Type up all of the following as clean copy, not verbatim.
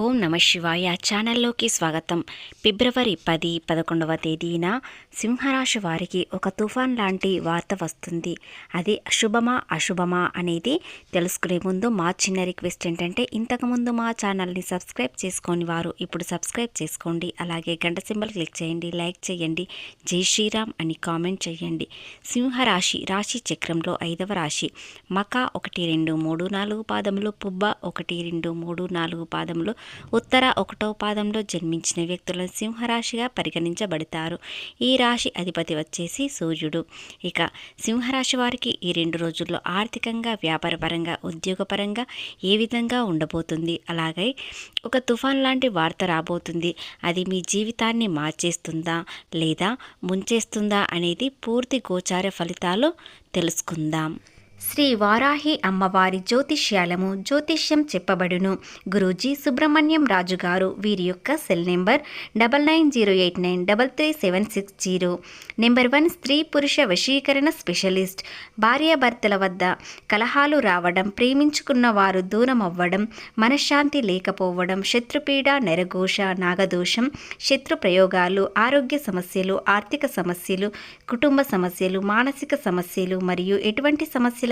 ఓం నమ శివాయ ఛానల్లోకి స్వాగతం. ఫిబ్రవరి 10, 11వ తేదీన సింహరాశి వారికి ఒక తుఫాన్ లాంటి వార్త వస్తుంది. అది శుభమా అశుభమా అనేది తెలుసుకునే ముందు మా చిన్న రిక్వెస్ట్ ఏంటంటే, ఇంతకుముందు మా ఛానల్ని సబ్స్క్రైబ్ చేసుకొని వారు ఇప్పుడు సబ్స్క్రైబ్ చేసుకోండి. అలాగే గంట సింబల్ క్లిక్ చేయండి, లైక్ చేయండి, జై శ్రీరామ్ అని కామెంట్ చేయండి. సింహరాశి రాశి చక్రంలో 5వ రాశి. మక 1, 2, 3, 4 పాదములు, పుబ్బ 1, 2, 3, 4 పాదములు, ఉత్తర 1వ పాదంలో జన్మించిన వ్యక్తులను సింహరాశిగా పరిగణించబడతారు. ఈ రాశి అధిపతి వచ్చేసి సూర్యుడు. ఇక సింహరాశి వారికి ఈ 2 రోజుల్లో ఆర్థికంగా, వ్యాపారపరంగా, ఉద్యోగపరంగా ఏ విధంగా ఉండబోతుంది, అలాగే ఒక తుఫాన్ లాంటి వార్త రాబోతుంది. అది మీ జీవితాన్ని మార్చేస్తుందా లేదా ముంచేస్తుందా అనేది పూర్తి గోచార ఫలితాలు తెలుసుకుందాం. శ్రీ వారాహి అమ్మవారి జ్యోతిష్యం చెప్పబడును. గురూజీ సుబ్రహ్మణ్యం రాజు గారు. వీరి యొక్క సెల్ నెంబర్ 9908933760. నెంబర్ 1 స్త్రీ పురుష వశీకరణ స్పెషలిస్ట్. భార్యాభర్తల వద్ద కలహాలు రావడం, ప్రేమించుకున్న వారు దూరం అవ్వడం, మనశ్శాంతి లేకపోవడం, శత్రుపీడ, నెరఘోష, నాగదోషం, శత్రు ప్రయోగాలు, ఆరోగ్య సమస్యలు, ఆర్థిక సమస్యలు, కుటుంబ సమస్యలు, మానసిక సమస్యలు మరియు ఎటువంటి సమస్యలకైనా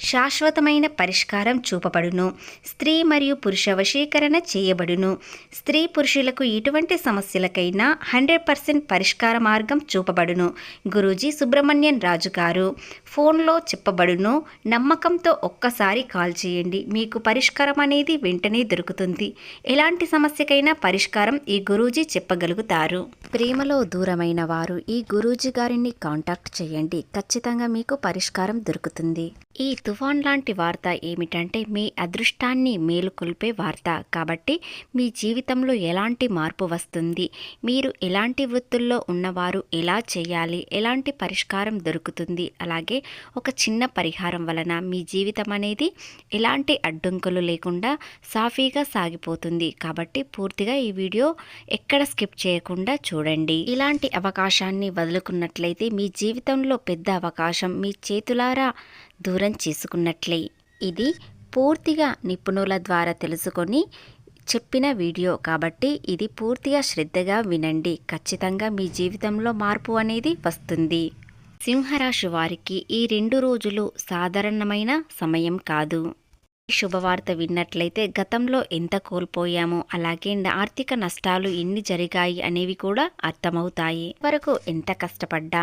శాశ్వతమైన పరిష్కారం చూపబడును. స్త్రీ మరియు పురుష వశీకరణ చేయబడును. స్త్రీ పురుషులకు ఎటువంటి సమస్యలకైనా 100% పరిష్కార మార్గం చూపబడును. గురూజీ సుబ్రహ్మణ్యం రాజు గారు. ఫోన్లో చెప్పబడును. నమ్మకంతో ఒక్కసారి కాల్ చేయండి, మీకు పరిష్కారం అనేది వెంటనే దొరుకుతుంది. ఎలాంటి సమస్యకైనా పరిష్కారం ఈ గురూజీ చెప్పగలుగుతారు. ప్రేమలో దూరమైన వారు ఈ గురూజీ గారిని కాంటాక్ట్ చేయండి, ఖచ్చితంగా మీకు పరిష్కారం దొరుకుతుంది. ఈ తుఫాన్ లాంటి వార్త ఏమిటంటే, మీ అదృష్టాన్ని మేలుకొల్పే వార్త. కాబట్టి మీ జీవితంలో ఎలాంటి మార్పు వస్తుంది, మీరు ఎలాంటి వృత్తుల్లో ఉన్నవారు ఎలా చేయాలి, ఎలాంటి పరిష్కారం దొరుకుతుంది, అలాగే ఒక చిన్న పరిహారం వలన మీ జీవితం అనేది ఎలాంటి అడ్డంకులు లేకుండా సాఫీగా సాగిపోతుంది. కాబట్టి పూర్తిగా ఈ వీడియో ఎక్కడ స్కిప్ చేయకుండా చూడండి. ఇలాంటి అవకాశాన్ని వదులుకున్నట్లయితే మీ జీవితంలో పెద్ద అవకాశం మీ చేతులారా దూరం చేసుకున్నట్లే. ఇది పూర్తిగా నిపుణుల ద్వారా తెలుసుకొని చెప్పిన వీడియో కాబట్టి ఇది పూర్తిగా శ్రద్ధగా వినండి. ఖచ్చితంగా మీ జీవితంలో మార్పు అనేది వస్తుంది. సింహరాశి వారికి ఈ 2 రోజులు సాధారణమైన సమయం కాదు. శుభవార్త విన్నట్లయితే గతంలో ఎంత కోల్పోయామో, అలాగే ఆర్థిక నష్టాలు ఎన్ని జరిగాయి అనేవి కూడా అర్థమవుతాయి. వరకు ఎంత కష్టపడ్డా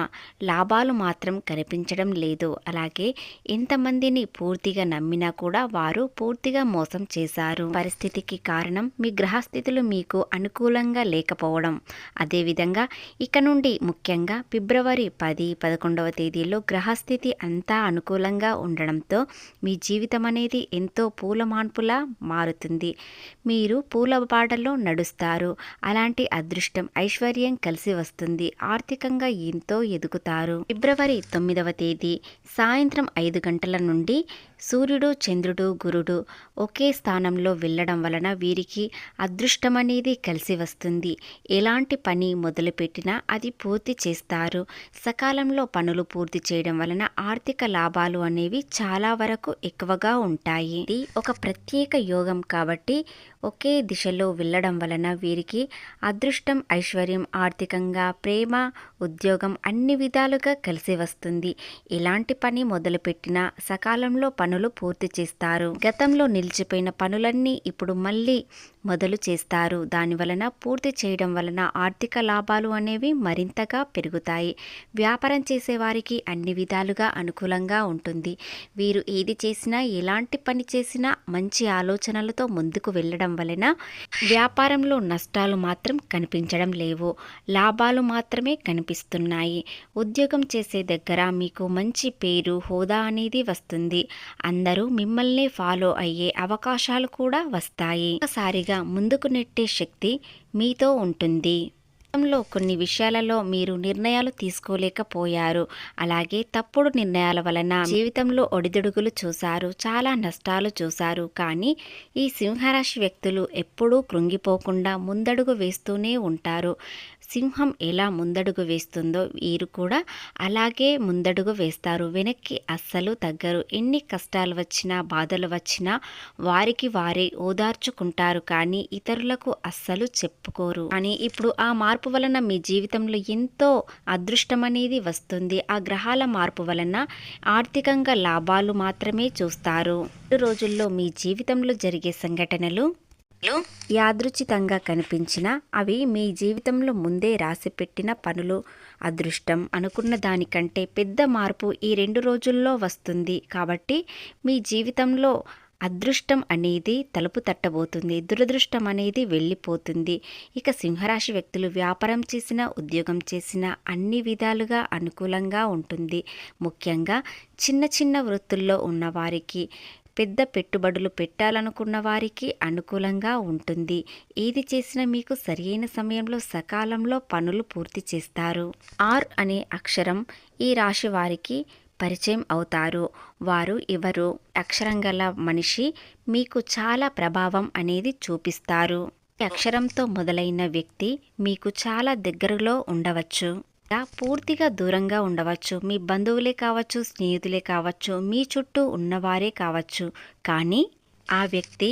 లాభాలు మాత్రం కనిపించడం లేదు. అలాగే ఎంతమందిని పూర్తిగా నమ్మినా కూడా వారు పూర్తిగా మోసం చేశారు. పరిస్థితికి కారణం మీ గ్రహస్థితులు మీకు అనుకూలంగా లేకపోవడం. అదేవిధంగా ఇక నుండి ముఖ్యంగా ఫిబ్రవరి 10, 11వ తేదీలో గ్రహస్థితి అంతా అనుకూలంగా ఉండడంతో మీ జీవితం అనేది ఎంతో పూలమాన్పులా మారుతుంది. మీరు పూల బాటలో నడుస్తారు. అలాంటి అదృష్టం, ఐశ్వర్యం కలిసి వస్తుంది. ఆర్థికంగా ఎంతో ఎదుగుతారు. ఫిబ్రవరి 9వ తేదీ సాయంత్రం 5 గంటల నుండి సూర్యుడు, చంద్రుడు, గురుడు ఒకే స్థానంలో వెళ్ళడం వలన వీరికి అదృష్టం అనేది కలిసి వస్తుంది. ఎలాంటి పని మొదలుపెట్టినా అది పూర్తి చేస్తారు. సకాలంలో పనులు పూర్తి చేయడం వలన ఆర్థిక లాభాలు అనేవి చాలా వరకు ఎక్కువగా ఉంటాయి. ఇది ఒక ప్రత్యేక యోగం కాబట్టి ఒకే దిశలో వెళ్ళడం వలన వీరికి అదృష్టం, ఐశ్వర్యం, ఆర్థికంగా, ప్రేమ, ఉద్యోగం అన్ని విధాలుగా కలిసి వస్తుంది. ఎలాంటి పని మొదలుపెట్టినా సకాలంలో పనులు పూర్తి చేస్తారు. గతంలో నిలిచిపోయిన పనులన్నీ ఇప్పుడు మళ్ళీ మొదలు చేస్తారు. దాని వలన పూర్తి చేయడం వలన ఆర్థిక లాభాలు అనేవి మరింతగా పెరుగుతాయి. వ్యాపారం చేసేవారికి అన్ని విధాలుగా అనుకూలంగా ఉంటుంది. వీరు ఏది చేసినా, ఎలాంటి పని చేసినా మంచి ఆలోచనలతో ముందుకు వెళ్ళడం వలన వ్యాపారంలో నష్టాలు మాత్రం కనిపించడం లేవు, లాభాలు మాత్రమే కనిపిస్తున్నాయి. ఉద్యోగం చేసే దగ్గర మీకు మంచి పేరు, హోదా అనేది వస్తుంది. అందరూ మిమ్మల్ని ఫాలో అయ్యే అవకాశాలు కూడా వస్తాయి. ఒకసారిగా ముందుకు నెట్టే శక్తి మీతో ఉంటుంది. గతంలో కొన్ని విషయాలలో మీరు నిర్ణయాలు తీసుకోలేకపోయారు. అలాగే తప్పుడు నిర్ణయాల వలన జీవితంలో ఒడిదుడుకులు చూశారు, చాలా నష్టాలు చూశారు. కానీ ఈ సింహరాశి వ్యక్తులు ఎప్పుడూ కృంగిపోకుండా ముందడుగు వేస్తూనే ఉంటారు. సింహం ఎలా ముందడుగు వేస్తుందో వీరు కూడా అలాగే ముందడుగు వేస్తారు. వెనక్కి అస్సలు తగ్గరు. ఎన్ని కష్టాలు వచ్చినా బాధలు వచ్చినా వారికి వారే ఓదార్చుకుంటారు, కానీ ఇతరులకు అస్సలు చెప్పుకోరు. కానీ ఇప్పుడు ఆ మార్పు వలన మీ జీవితంలో ఎంతో అదృష్టం అనేది వస్తుంది. ఆ గ్రహాల మార్పు వలన ఆర్థికంగా లాభాలు మాత్రమే చూస్తారు. ఈ రోజుల్లో మీ జీవితంలో జరిగే సంఘటనలు యాదృచ్ఛికంగా కనిపించిన అవి మీ జీవితంలో ముందే రాసిపెట్టిన పనులు. అదృష్టం అనుకున్న దానికంటే పెద్ద మార్పు ఈ 2 రోజుల్లో వస్తుంది. కాబట్టి మీ జీవితంలో అదృష్టం అనేది తలుపు తట్టబోతుంది, దురదృష్టం అనేది వెళ్ళిపోతుంది. ఇక సింహరాశి వ్యక్తులు వ్యాపారం చేసినా ఉద్యోగం చేసినా అన్ని విధాలుగా అనుకూలంగా ఉంటుంది. ముఖ్యంగా చిన్న చిన్న వృత్తుల్లో ఉన్నవారికి, పెద్ద పెట్టుబడులు పెట్టాలనుకున్న వారికి అనుకూలంగా ఉంటుంది. ఏది చేసినా మీకు సరియైన సమయంలో సకాలంలో పనులు పూర్తి చేస్తారు. ఆర్ అనే అక్షరం ఈ రాశి వారికి పరిచయం అవుతారు. వారు ఎవరు? అక్షరం గల మనిషి మీకు చాలా ప్రభావం అనేది చూపిస్తారు. ఈ అక్షరంతో మొదలైన వ్యక్తి మీకు చాలా దగ్గరలో ఉండవచ్చు, పూర్తిగా దూరంగా ఉండవచ్చు. మీ బంధువులే కావచ్చు, స్నేహితులే కావచ్చు, మీ చుట్టూ ఉన్నవారే కావచ్చు. కానీ ఆ వ్యక్తి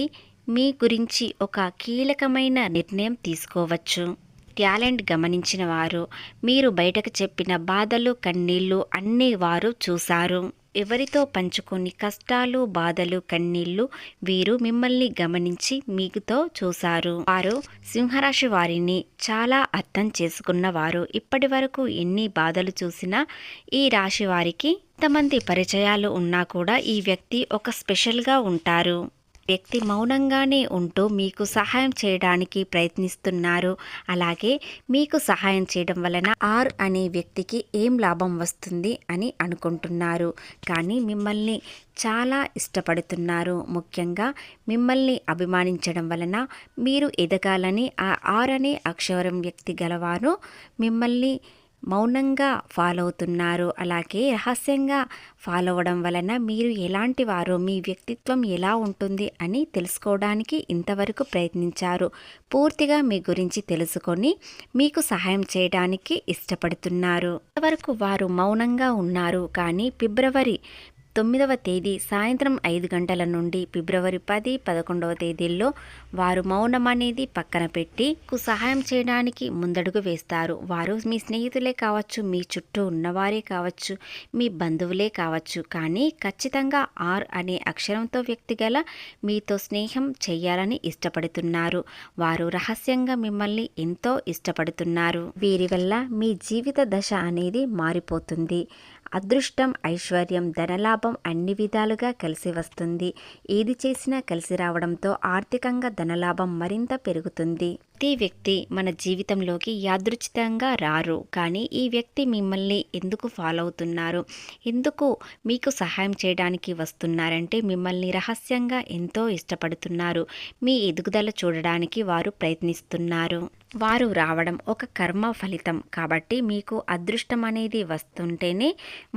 మీ గురించి ఒక కీలకమైన నిర్ణయం తీసుకోవచ్చు. టాలెంట్ గమనించిన వారు, మీరు బయటకు చెప్పిన బాధలు కన్నీళ్లు అన్నీ వారు చూశారు. ఎవరితో పంచుకొని కష్టాలు బాధలు కన్నీళ్లు వీరు మిమ్మల్ని గమనించి మీకుతో చూశారు. వారు సింహరాశి వారిని చాలా అర్థం చేసుకున్నవారు. ఇప్పటి వరకు ఎన్ని బాధలు చూసినా ఈ రాశి వారికి ఎంతమంది పరిచయాలు ఉన్నా కూడా ఈ వ్యక్తి ఒక స్పెషల్గా ఉంటారు. వ్యక్తి మౌనంగానే ఉంటూ మీకు సహాయం చేయడానికి ప్రయత్నిస్తున్నారు. అలాగే మీకు సహాయం చేయడం వలన ఆర్ అనే వ్యక్తికి ఏం లాభం వస్తుంది అని అనుకుంటున్నారు. కానీ మిమ్మల్ని చాలా ఇష్టపడుతున్నారు. ముఖ్యంగా మిమ్మల్ని అభిమానించడం వలన మీరు ఎదగాలని ఆ ఆర్ అనే అక్షరం వ్యక్తి గలవారు మిమ్మల్ని మౌనంగా ఫాలో అవుతున్నారు. అలాగే రహస్యంగా ఫాలో అవ్వడం వలన మీరు ఎలాంటి వారో, మీ వ్యక్తిత్వం ఎలా ఉంటుంది అని తెలుసుకోవడానికి ఇంతవరకు ప్రయత్నించారు. పూర్తిగా మీ గురించి తెలుసుకొని మీకు సహాయం చేయడానికి ఇష్టపడుతున్నారు. ఇంతవరకు వారు మౌనంగా ఉన్నారు. కానీ ఫిబ్రవరి 9వ తేదీ సాయంత్రం 5 గంటల నుండి ఫిబ్రవరి 10, 11వ తేదీల్లో వారు మౌనం అనేది పక్కన పెట్టి సహాయం చేయడానికి ముందడుగు వేస్తారు. వారు మీ స్నేహితులే కావచ్చు, మీ చుట్టూ ఉన్నవారే కావచ్చు, మీ బంధువులే కావచ్చు. కానీ ఖచ్చితంగా ఆర్ అనే అక్షరంతో వ్యక్తి గల మీతో స్నేహం చేయాలని ఇష్టపడుతున్నారు. వారు రహస్యంగా మిమ్మల్ని ఎంతో ఇష్టపడుతున్నారు. వీరి వల్ల మీ జీవిత దశ అనేది మారిపోతుంది. అదృష్టం, ఐశ్వర్యం, ధనలాభం అన్ని విధాలుగా కలిసి వస్తుంది. ఏది చేసినా కలిసి రావడంతో ఆర్థికంగా ధనలాభం మరింత పెరుగుతుంది. ప్రతి వ్యక్తి మన జీవితంలోకి యాదృచ్ఛికంగా రారు. కానీ ఈ వ్యక్తి మిమ్మల్ని ఎందుకు ఫాలో అవుతున్నారు, ఎందుకు మీకు సహాయం చేయడానికి వస్తున్నారంటే మిమ్మల్ని రహస్యంగా ఎంతో ఇష్టపడుతున్నారు. మీ ఎదుగుదల చూడడానికి వారు ప్రయత్నిస్తున్నారు. వారు రావడం ఒక కర్మ ఫలితం. కాబట్టి మీకు అదృష్టం అనేది వస్తుంటేనే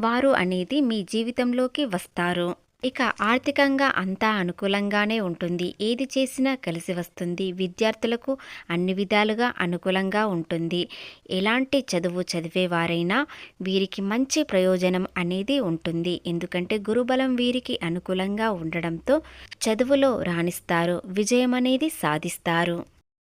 వారు అనేది మీ జీవితంలోకి వస్తారు. ఇక ఆర్థికంగా అంతా అనుకూలంగానే ఉంటుంది. ఏది చేసినా కలిసి వస్తుంది. విద్యార్థులకు అన్ని విధాలుగా అనుకూలంగా ఉంటుంది. ఎలాంటి చదువు చదివేవారైనా వీరికి మంచి ప్రయోజనం అనేది ఉంటుంది. ఎందుకంటే గురుబలం వీరికి అనుకూలంగా ఉండడంతో చదువులో రాణిస్తారు, విజయం అనేది సాధిస్తారు.